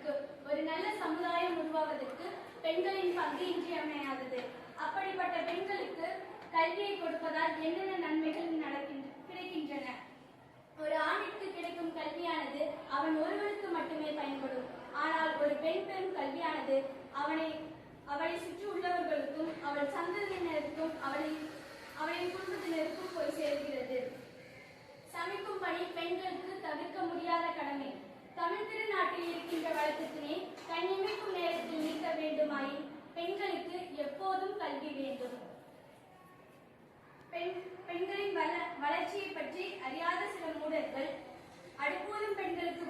வாழ்வதற்கு, ஒரு நல்ல சமுதாயம் உருவாவதற்கு பெண்களின் பங்கு இன்றியமையாதது. அப்படிப்பட்ட பெண்களுக்கு கல்வியை கொடுப்பதால் என்னென்ன நன்மைகள் கிடைக்கின்றன? ஒரு ஆணிற்கு கிடைக்கும் கல்வியானது அவன் ஒருவனுக்கு மட்டுமே பயன்படும். ஆனால் ஒரு பெண் பெறும் கல்வியானது அவளை சுற்றி உள்ளவர்களுக்கும், அவள் சந்ததியினருக்கும், அவளின் குடும்பத்தினருக்கும் போய் சேர்கிறது. சமைக்கும் பணி பெண்களுக்கு தவிர்க்க முடியாத கடமை. தமிழ் திருநாட்டில் இருக்கின்ற வழக்கத்தினை கண்ணிமைக்கும் நேரத்தில் நீக்க வேண்டுமாயின் பெண்களுக்கு எப்போதும் கல்வி வேண்டும். பெண்களின் வளர்ச்சியை பற்றி அறியாத சில மூடர்கள் அடுப்பூதும் பெண்களுக்கு